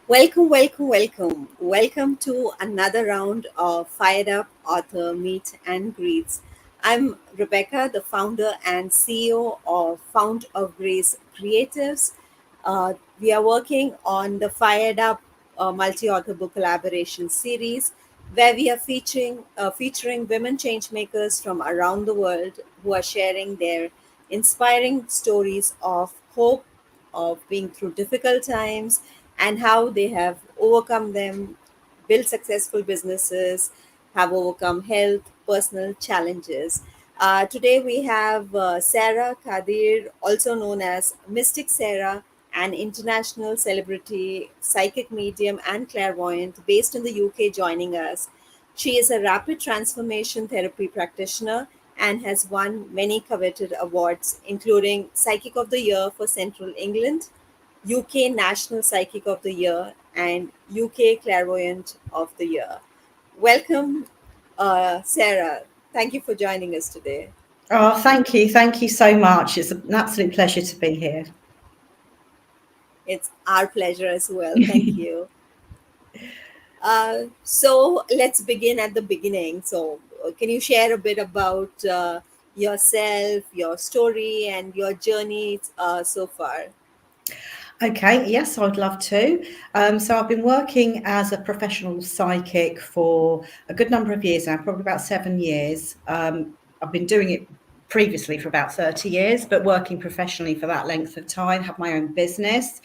Welcome, welcome, welcome. Welcome to another round of Fired Up Author Meet and Greets. I'm Rebecca, the founder and CEO of Fount of Grace Creatives. We are working on the Fired Up multi author book collaboration series where we are featuring women changemakers from around the world who are sharing their inspiring stories of hope, of being through difficult times, and how they have overcome them, built successful businesses, have overcome health, personal challenges. Today we have Saira Kadeer, also known as Mystic Sarah, an international celebrity, psychic medium, and clairvoyant based in the UK, joining us. She is a rapid transformation therapy practitioner and has won many coveted awards, including Psychic of the Year for Central England, UK National Psychic of the Year, and UK Clairvoyant of the Year. Welcome, Sarah. Thank you for joining us today. Oh, thank you. Thank you so much. It's an absolute pleasure to be here. It's our pleasure as well. Thank you. So let's begin at the beginning. Can you share a bit about yourself, your story, and your journey so far? Okay, yes, I'd love to. So I've been working as a professional psychic for a good number of years now, probably about 7 years. I've been doing it previously for about 30 years, but working professionally for that length of time, have my own business.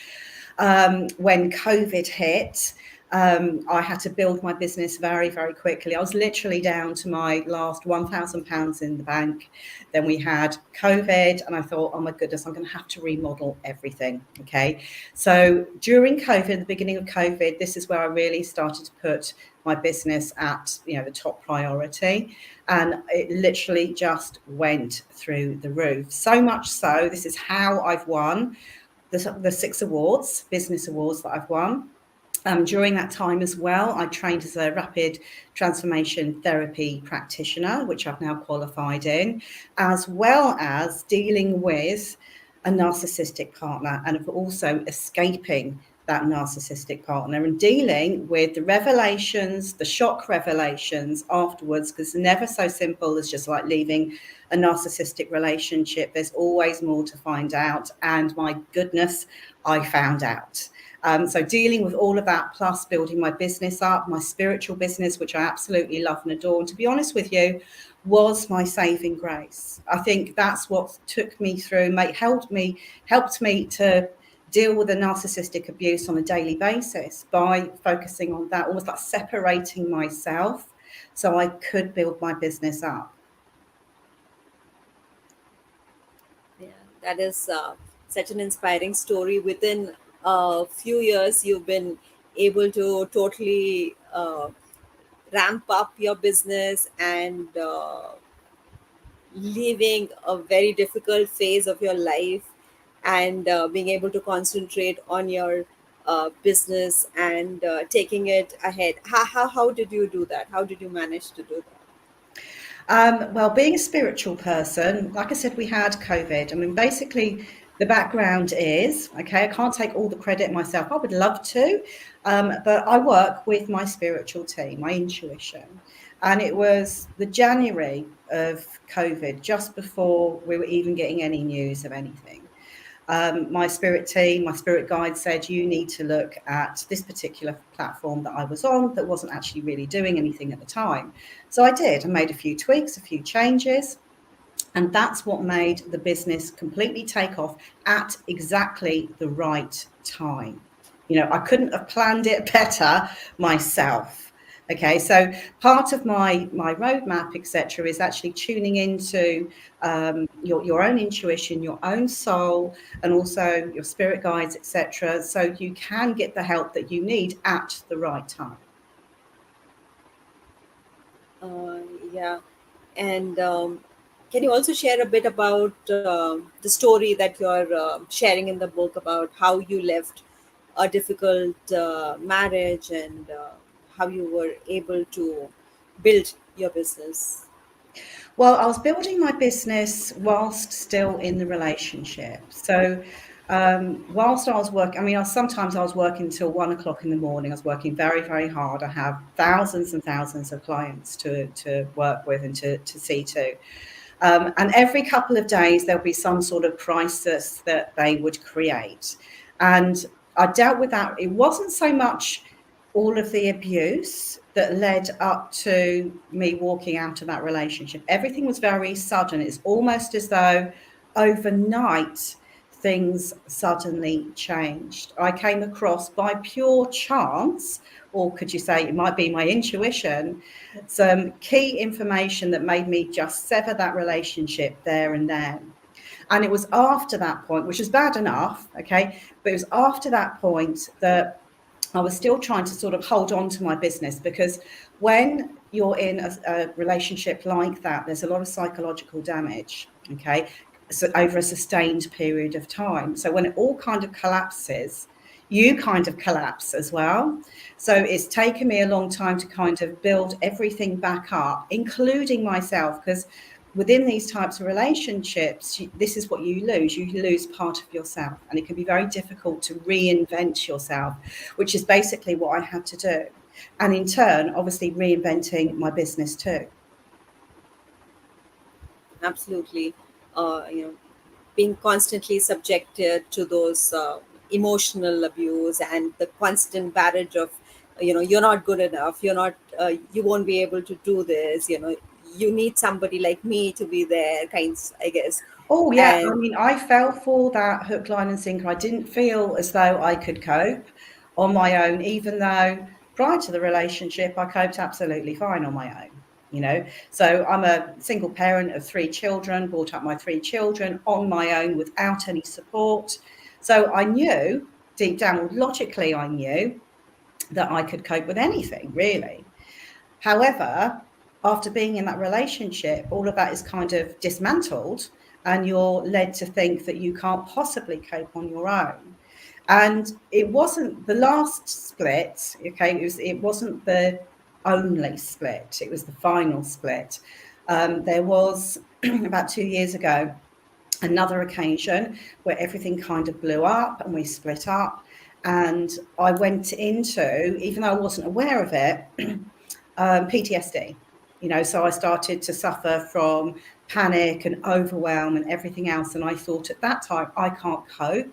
When COVID hit, I had to build my business very, very quickly. I was literally down to my last £1,000 in the bank. Then we had COVID, and I thought, oh my goodness, I'm going to have to remodel everything. Okay. So during COVID, the beginning of COVID, this is where I really started to put my business at the top priority, and it literally just went through the roof. So much so, this is how I've won the 6 business awards that I've won. During that time as well, I trained as a rapid transformation therapy practitioner, which I've now qualified in, as well as dealing with a narcissistic partner and of also escaping that narcissistic partner and dealing with the revelations, the shock revelations afterwards, because it's never so simple as just like leaving a narcissistic relationship. There's always more to find out. And my goodness, I found out. So dealing with all of that, plus building my business up, my spiritual business, which I absolutely love and adore. And to be honest with you, was my saving grace. I think that's what took me through, helped me to deal with the narcissistic abuse on a daily basis by focusing on that, almost like separating myself so I could build my business up. Yeah, that is such an inspiring story. Within a few years, you've been able to totally ramp up your business and leaving a very difficult phase of your life and being able to concentrate on your business and taking it ahead. How did you do that? How did you manage to do that? Well, being a spiritual person, like I said, we had COVID. I mean, basically, the background is okay. I can't take all the credit myself. I would love to, but I work with my spiritual team, my intuition. And it was the January of COVID, just before we were even getting any news of anything. My spirit team, my spirit guide said, you need to look at this particular platform that I was on that wasn't actually really doing anything at the time. So I did. I made a few tweaks, a few changes. And that's what made the business completely take off at exactly the right time. I couldn't have planned it better myself. Okay, so part of my roadmap, etc., is actually tuning into your own intuition, your own soul, and also your spirit guides, etc., so you can get the help that you need at the right time. Uh, yeah, and can you also share a bit about the story that you're sharing in the book about how you left a difficult marriage and how you were able to build your business? Well, I was building my business whilst still in the relationship. So Whilst I was working, I mean, sometimes I was working till 1 o'clock in the morning. I was working very, very hard. I have thousands and thousands of clients to work with and to see to. And every couple of days, there'll be some sort of crisis that they would create. And I dealt with that. It wasn't so much all of the abuse that led up to me walking out of that relationship. Everything was very sudden. It's almost as though overnight things suddenly changed. I came across by pure chance, or could you say it might be my intuition, some key information that made me just sever that relationship there and then. And it was after that point, which was bad enough, okay, but it was after that point that I was still trying to sort of hold on to my business, because when you're in a relationship like that, there's a lot of psychological damage, okay, so over a sustained period of time. So when it all kind of collapses, you kind of collapse as well. So it's taken me a long time to kind of build everything back up, including myself, because within these types of relationships, this is what you lose. You lose part of yourself, and it can be very difficult to reinvent yourself, which is basically what I had to do. And in turn, obviously, reinventing my business too. Absolutely. Being constantly subjected to those emotional abuse and the constant barrage of, you're not good enough, you won't be able to do this, you need somebody like me to be there, kinds, I guess. Oh, yeah. I And mean, I fell for that hook, line, and sinker. I didn't feel as though I could cope on my own, even though prior to the relationship, I coped absolutely fine on my own. So I'm a single parent of three children, brought up my three children on my own without any support. So I knew deep down, well, logically, I knew that I could cope with anything, really. However, after being in that relationship, all of that is kind of dismantled, and you're led to think that you can't possibly cope on your own. And it wasn't the last split, okay? It wasn't the only split, it was the final split. There was about 2 years ago another occasion where everything kind of blew up and we split up. And I went into, even though I wasn't aware of it, PTSD. So I started to suffer from panic and overwhelm and everything else. And I thought at that time, I can't cope,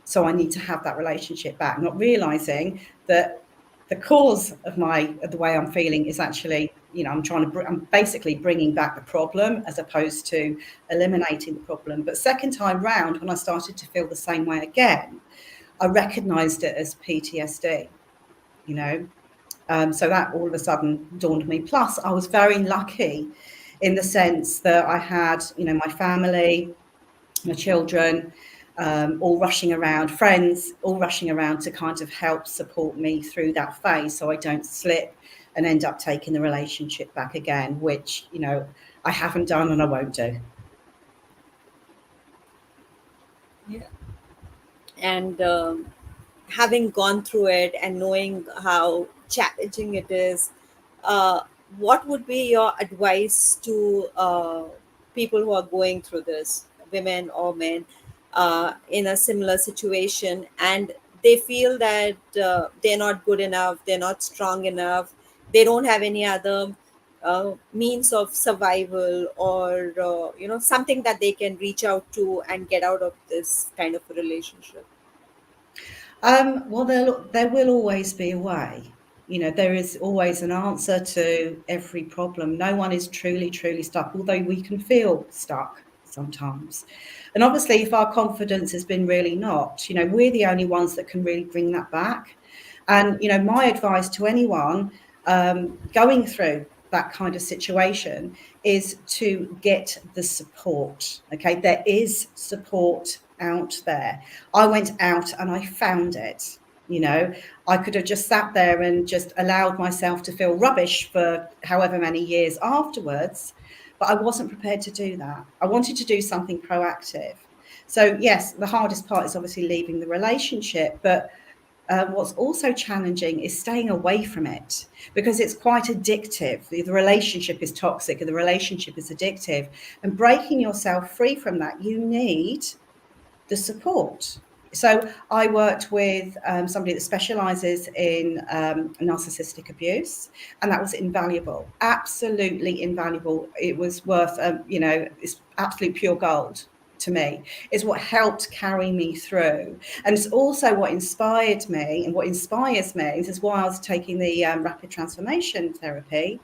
so I need to have that relationship back. Not realizing that the cause of the way I'm feeling is actually, I'm basically bringing back the problem as opposed to eliminating the problem. But second time round, when I started to feel the same way again, I recognized it as PTSD. You know, so that all of a sudden dawned on me. Plus, I was very lucky in the sense that I had, my family, my children, all rushing around, friends, all rushing around to kind of help support me through that phase, so I don't slip and end up taking the relationship back again, which, I haven't done and I won't do. yeah, and having gone through it and knowing how challenging it is, uh, what would be your advice to people who are going through this, women or men, in a similar situation, and they feel that they're not good enough, they're not strong enough, they don't have any other means of survival, or something that they can reach out to and get out of this kind of a relationship? Well, there will always be a way. There is always an answer to every problem. No one is truly, truly stuck, although we can feel stuck sometimes. And obviously, if our confidence has been really knocked, we're the only ones that can really bring that back. And, my advice to anyone going through that kind of situation is to get the support. Okay, there is support out there. I went out and I found it. I could have just sat there and just allowed myself to feel rubbish for however many years afterwards, but I wasn't prepared to do that. I wanted to do something proactive. So, yes, the hardest part is obviously leaving the relationship, but what's also challenging is staying away from it, because it's quite addictive. The relationship is toxic and the relationship is addictive. And breaking yourself free from that, you need the support. So I worked with somebody that specialises in narcissistic abuse, and that was invaluable, absolutely invaluable. It was worth, it's absolute pure gold to me. It's what helped carry me through, and it's also what inspired me, and what inspires me. This is why I was taking the rapid transformation therapy,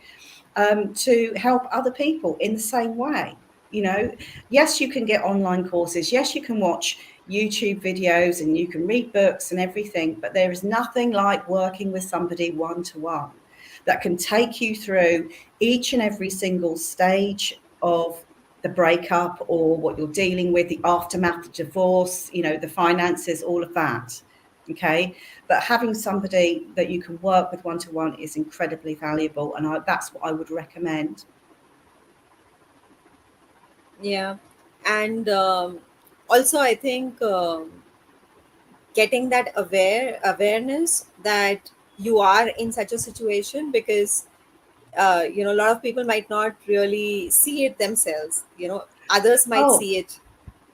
to help other people in the same way. You know, yes, you can get online courses. Yes, you can watch YouTube videos and you can read books and everything, but there is nothing like working with somebody one to one that can take you through each and every single stage of the breakup or what you're dealing with, the aftermath of divorce, the finances, all of that. Okay. But having somebody that you can work with one to one is incredibly valuable. And that's what I would recommend. Yeah. And also, I think getting that awareness that you are in such a situation, because a lot of people might not really see it themselves. Others might Oh, see it.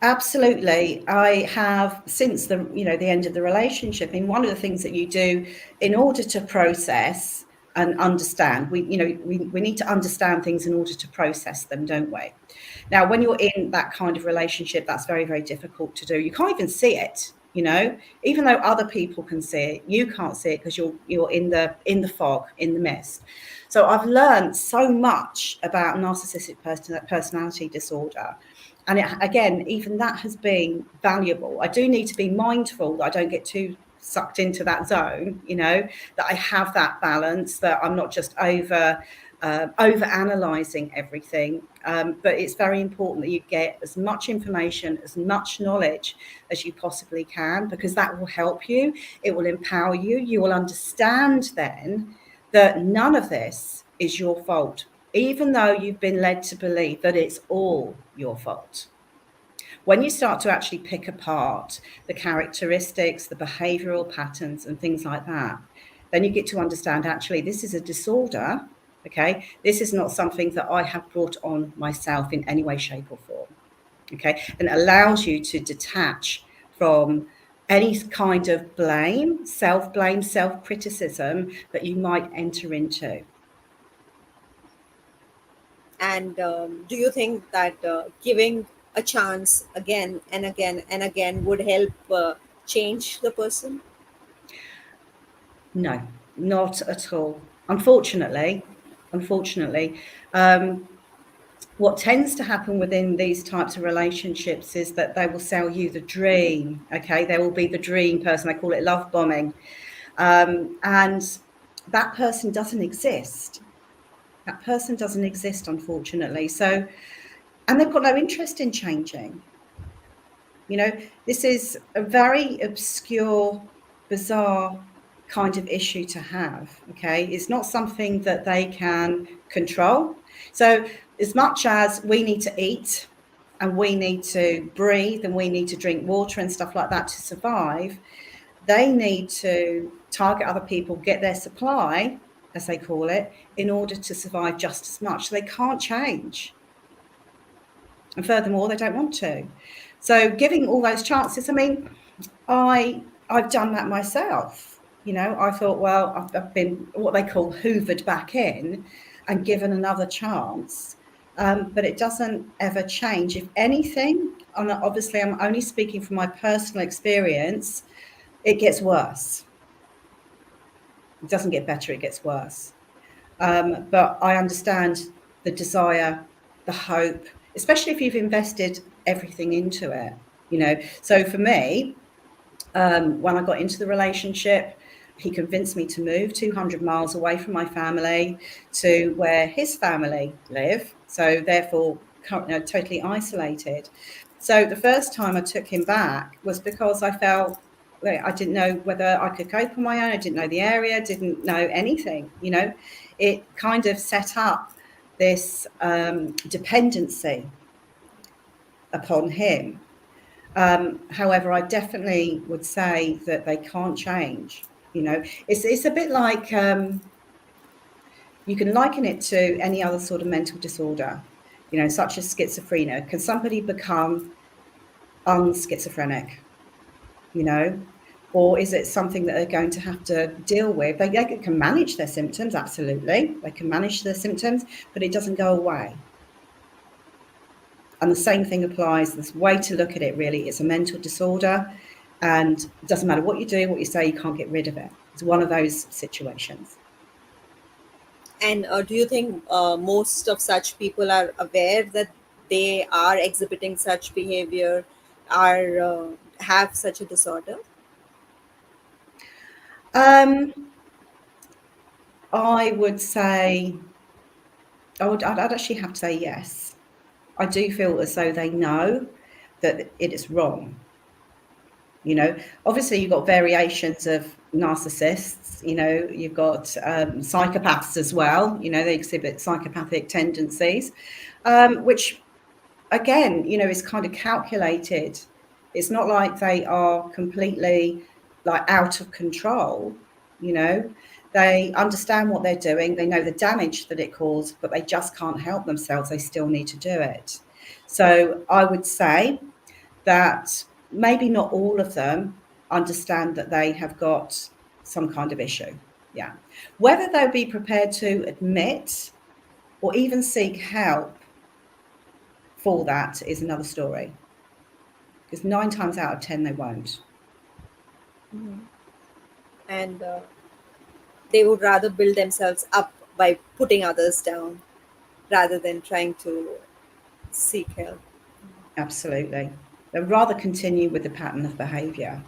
absolutely. I have, since the end of the relationship. I mean, one of the things that you do in order to process and understand, we need to understand things in order to process them, don't we? Now, when you're in that kind of relationship, that's very, very difficult to do. You can't even see it, even though other people can see it, you can't see it because you're in the fog, in the mist. So I've learned so much about narcissistic personality disorder. And again, even that has been valuable. I do need to be mindful that I don't get too sucked into that zone, that I have that balance, that I'm not just over analyzing everything. But it's very important that you get as much information, as much knowledge as you possibly can, because that will help you. It will empower you. You will understand then that none of this is your fault, even though you've been led to believe that it's all your fault. When you start to actually pick apart the characteristics, the behavioral patterns, and things like that, then you get to understand actually this is a disorder. Okay, this is not something that I have brought on myself in any way, shape, or form. Okay, and it allows you to detach from any kind of blame, self criticism that you might enter into. And do you think that giving a chance again and again and again would help change the person? No, not at all. Unfortunately, um, what tends to happen within these types of relationships is that they will sell you the dream. Okay, they will be the dream person. They call it love bombing, and that person doesn't exist. That person doesn't exist, unfortunately. So, and they've got no interest in changing. This is a very obscure, bizarre kind of issue to have. Okay, it's not something that they can control. So, as much as we need to eat and we need to breathe and we need to drink water and stuff like that to survive, they need to target other people, get their supply, as they call it, in order to survive just as much. So they can't change. And furthermore, they don't want to. So giving all those chances, I mean, I've done that myself. I thought, well, I've been what they call hoovered back in and given another chance. But it doesn't ever change. If anything, and obviously I'm only speaking from my personal experience, it gets worse. It doesn't get better, it gets worse. But I understand the desire, the hope, especially if you've invested everything into it. So for me, when I got into the relationship, he convinced me to move 200 miles away from my family to where his family live. So therefore, totally isolated. So the first time I took him back was because I felt like I didn't know whether I could cope on my own. I didn't know the area, didn't know anything. It kind of set up this dependency upon him. However, I definitely would say that they can't change. It's a bit like, you can liken it to any other sort of mental disorder, such as schizophrenia. Can somebody become unschizophrenic, you know? Or is it something that they're going to have to deal with? They can manage their symptoms, absolutely. They can manage their symptoms, but it doesn't go away. And the same thing applies. This way to look at it really, it's a mental disorder, and it doesn't matter what you do, what you say, you can't get rid of it. It's one of those situations. And do you think most of such people are aware that they are exhibiting such behavior, are have such a disorder? Um, I would say I'd actually have to say yes. I do feel as though they know that it is wrong. You know, obviously you've got variations of narcissists. You know, you've got psychopaths as well. You know, they exhibit psychopathic tendencies, which again, you know, is kind of calculated. It's not like they are completely like out of control. You know, they understand what they're doing. They know the damage that it caused, but they just can't help themselves. They still need to do it. So I would say that maybe not all of them understand that they have got some kind of issue. Yeah. Whether they'll be prepared to admit or even seek help for that is another story. Because 9 times out of 10, they won't. And they would rather build themselves up by putting others down rather than trying to seek help. Absolutely. They'd rather continue with the pattern of behaviour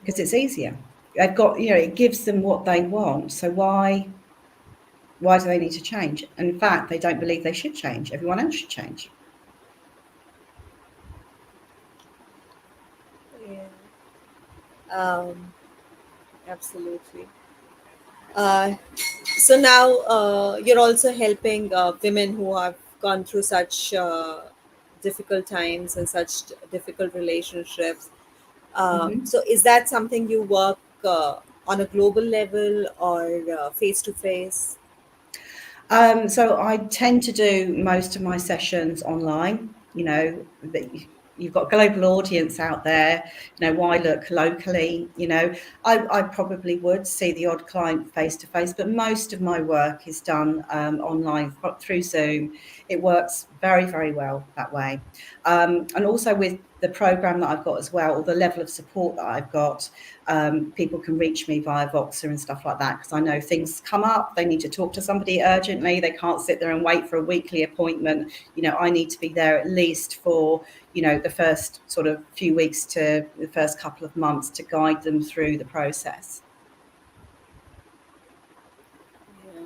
because it's easier. They've got, you know, it gives them what they want. So why do they need to change? And in fact, they don't believe they should change. Everyone else should change. Yeah. Um, absolutely. Uh, so now you're also helping women who have gone through such difficult times and such difficult relationships. Mhm. So is that something you work on a global level or face to face? So I tend to do most of my sessions online. You know, that you've got a global audience out there. You know, why look locally? You know, I probably would see the odd client face to face, but most of my work is done online through Zoom. It works very, very well that way. And also with the program that I've got as well, or the level of support that I've got, people can reach me via Voxer and stuff like that because I know things come up. They need to talk to somebody urgently. They can't sit there and wait for a weekly appointment. You know, I need to be there at least for, you know, the first sort of few weeks to the first couple of months to guide them through the process. Yeah.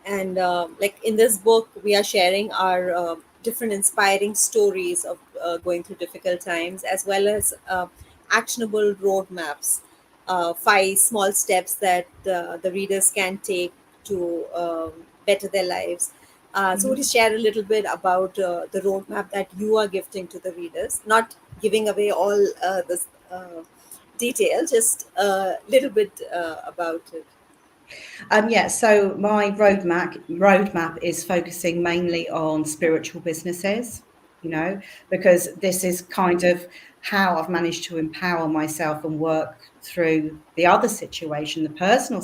And like in this book, we are sharing our different inspiring stories of going through difficult times, as well as actionable roadmaps, 5 small steps that the readers can take to better their lives. So would you Mhm. share a little bit about the roadmap that you are gifting to the readers, not giving away all the detail, just a little bit about it? Yeah, so my roadmap is focusing mainly on spiritual businesses, you know, because this is kind of how I've managed to empower myself and work through the other situation, the personal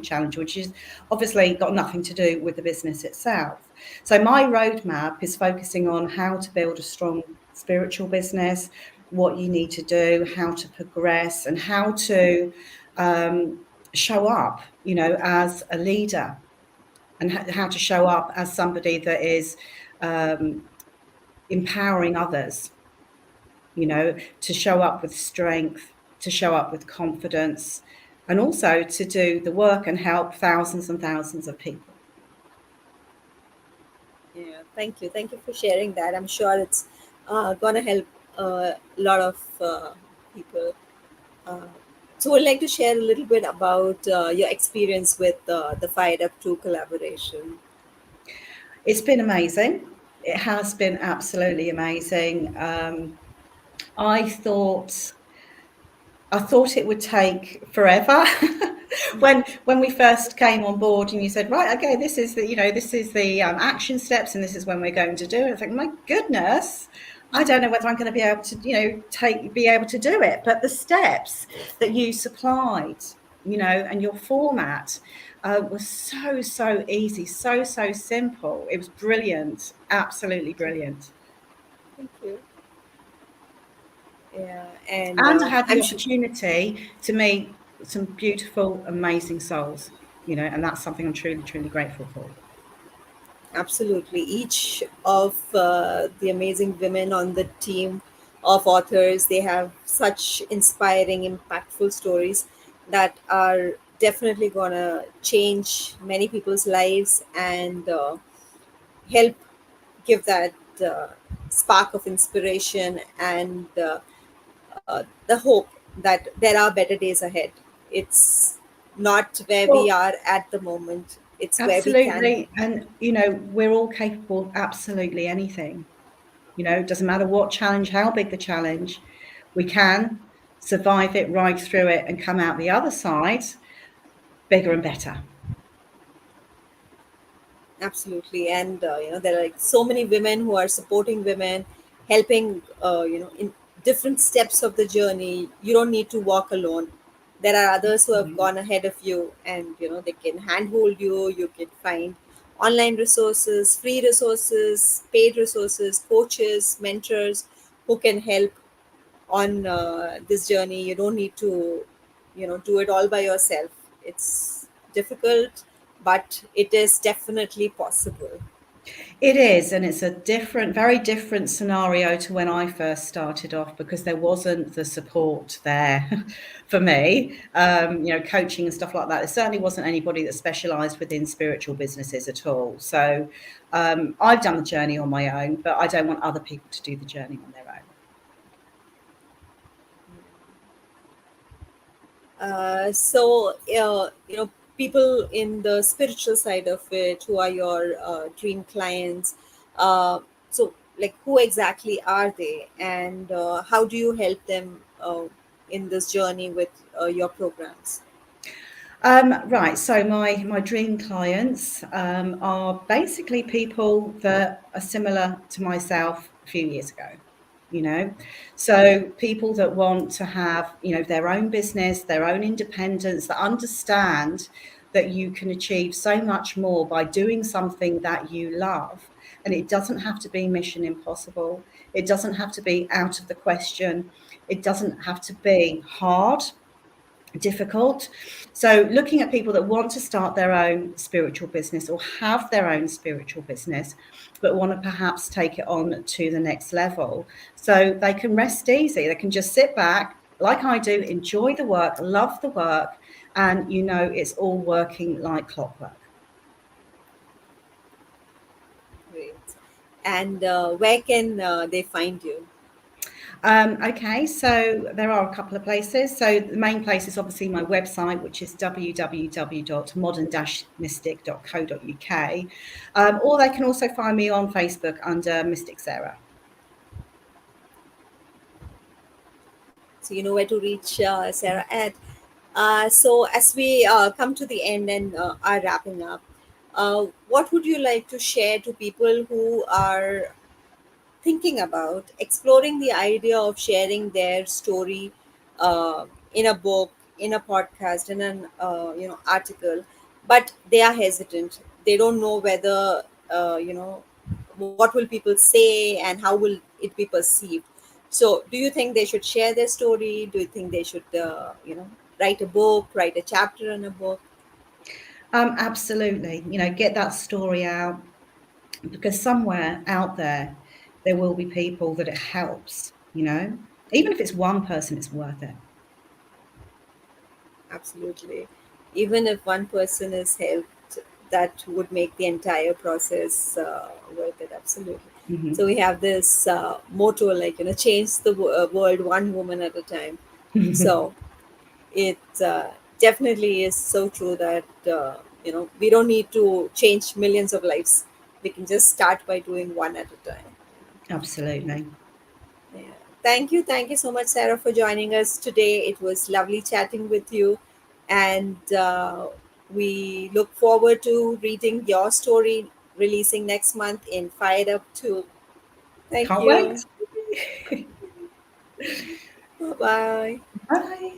challenge, which is obviously got nothing to do with the business itself. So my roadmap is focusing on how to build a strong spiritual business, what you need to do, how to progress, and how to show up, you know, as a leader, and how to show up as somebody that is um, empowering others, you know, to show up with strength, to show up with confidence, and also to do the work and help thousands and thousands of people. Yeah, thank you. Thank you for sharing that. I'm sure it's gonna help a lot of people. Uh, so, I'd like to share a little bit about your experience with the Fired Up 2 collaboration. It's been amazing. It has been absolutely amazing. I thought I thought it would take forever when we first came on board and you said, right, okay, this is the, this is the action steps and this is when we're going to do it. I think, my goodness, I don't know whether I'm going to be able to, be able to do it. But the steps that you supplied, and your format was so easy, so simple. It was brilliant, absolutely brilliant. Thank you. Yeah, and And I had the I'm sure. opportunity to meet some beautiful, amazing souls, and that's something I'm truly grateful for. Absolutely. Each of the amazing women on the team of authors, they have such inspiring, impactful stories that are definitely going to change many people's lives and help give that spark of inspiration and the hope that there are better days ahead. It's not where we Well, are at the moment, it's where we can be. absolutely. And, we're all capable of absolutely anything. It doesn't matter what challenge, how big the challenge, we can survive it, ride through it, and come out the other side bigger and better. Absolutely, and there are like so many women who are supporting women, helping in different steps of the journey. You don't need to walk alone. There are others who have gone ahead of you, and they can handhold you. You can find online resources, free resources, paid resources, coaches, mentors who can help on this journey. You don't need to do it all by yourself. It's difficult, but it is definitely possible. It is, and it's a different, very different scenario to when I first started off because there wasn't the support there for me, coaching and stuff like that. There certainly wasn't anybody that specialised within spiritual businesses at all. So I've done the journey on my own, but I don't want other people to do the journey on their own. So people in the spiritual side of it who are your dream clients, so like who exactly are they, and how do you help them in this journey with your programs? Right. So my dream clients are basically people that are similar to myself a few years ago. You know, so people that want to have their own business, their own independence, that understand that you can achieve so much more by doing something that you love, and it doesn't have to be mission impossible. It doesn't have to be out of the question. It doesn't have to be hard, difficult. So looking at people that want to start their own spiritual business or have their own spiritual business, but want to perhaps take it on to the next level. So they can rest easy. They can just sit back like I do, enjoy the work, love the work, and it's all working like clockwork. Great. And where can they find you? Okay, so there are a couple of places. So the main place is obviously my website, which is www.modern-mystic.co.uk. Or they can also find me on Facebook under Mystic Sarah. So you know where to reach Sarah at. So as we come to the end and are wrapping up, what would you like to share to people who are thinking about exploring the idea of sharing their story in a book, in a podcast, in an article, but they are hesitant. They don't know whether what will people say and how will it be perceived. So, do you think they should share their story? Do you think they should write a book, write a chapter in a book? Absolutely. Get that story out because somewhere out there, there will be people that it helps. Even if it's one person, it's worth it. Absolutely. Even if one person is helped, that would make the entire process worth it. Absolutely. So we have this motto like, change the world one woman at a time. So it definitely is so true that, we don't need to change millions of lives. We can just start by doing one at a time. Absolutely. Yeah. Thank you. Thank you so much, Sarah, for joining us today. It was lovely chatting with you. And we look forward to reading your story releasing next month in Fired Up 2. Thank Can't wait. you. Bye bye. Bye.